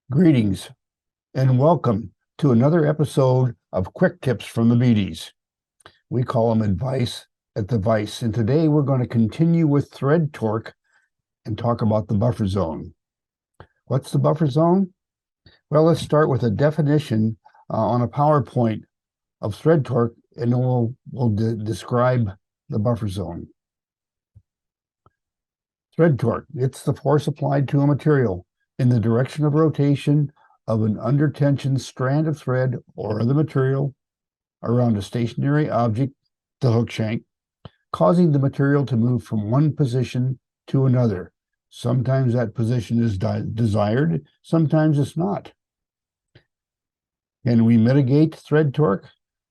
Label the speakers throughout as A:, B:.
A: Greetings and welcome to another episode of Quick Tips from the Beattys. We call them advice at the vice, and today we're going to continue with thread torque and talk about the buffer zone. What's the buffer zone? Well, let's start with a definition on a PowerPoint of thread torque, and then we'll describe the buffer zone. Thread torque, it's the force applied to a material in the direction of rotation of an under tension strand of thread or other material around a stationary object, the hook shank, causing the material to move from one position to another. Sometimes that position is desired, sometimes it's not. Can we mitigate thread torque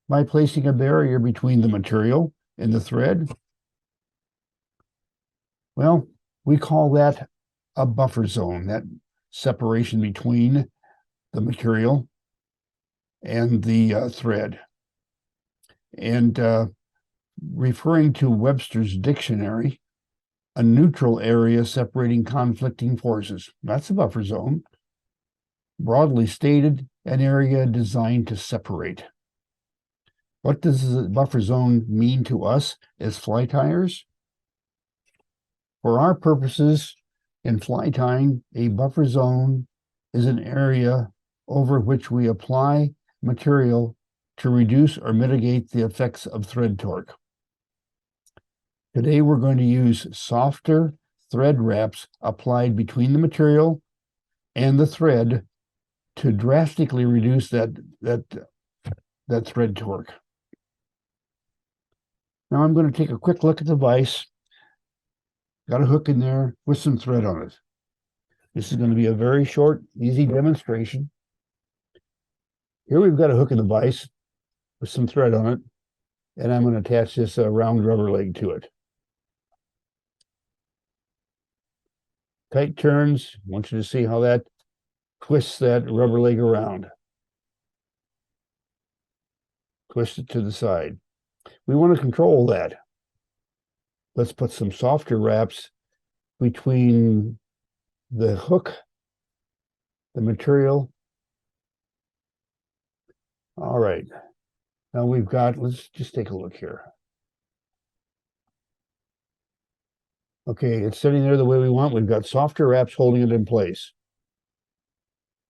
A: by placing a barrier between the material and the thread? Well, we call that a buffer zone, that separation between the material and the thread. And referring to Websters Dictionary, a neutral area separating conflicting forces. That's a buffer zone. Broadly stated, an area designed to separate. What does the buffer zone mean to us as fly tyers? For our purposes, in fly tying, a buffer zone is an area over which we apply material to reduce or mitigate the effects of thread torque. Today we're going to use softer thread wraps applied between the material and the thread to drastically reduce that thread torque. Now I'm going to take a quick look at the vise. Got a hook in there with some thread on it. This is going to be a very short, easy demonstration. Here we've got a hook in the vise with some thread on it, and I'm going to attach this round rubber leg to it. Tight turns. I want you to see how that twists that rubber leg around. Twist it to the side. We want to control that. Let's put some softer wraps between the hook, the material. All right. Now we've got, let's just take a look here. Okay, it's sitting there the way we want. We've got softer wraps holding it in place.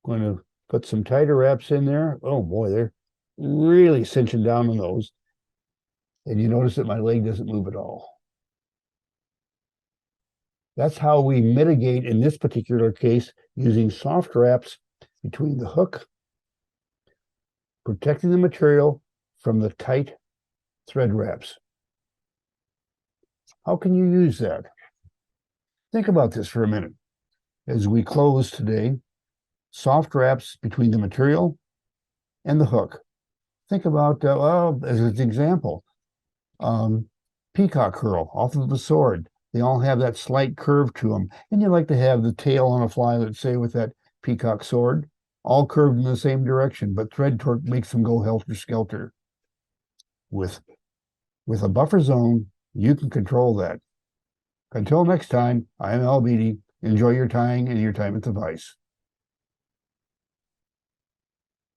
A: Going to put some tighter wraps in there. Oh boy, they're really cinching down on those. And you notice that my leg doesn't move at all. That's how we mitigate, in this particular case, using soft wraps between the hook, protecting the material from the tight thread wraps. How can you use that? Think about this for a minute. As we close today, soft wraps between the material and the hook. Think about, well, as an example, peacock curl off of the sword. They all have that slight curve to them. And you like to have the tail on a fly, let's say, with that peacock sword, all curved in the same direction, but thread torque makes them go helter-skelter. With a buffer zone, you can control that. Until next time, I'm Al Beatty. Enjoy your tying and your time at the vise.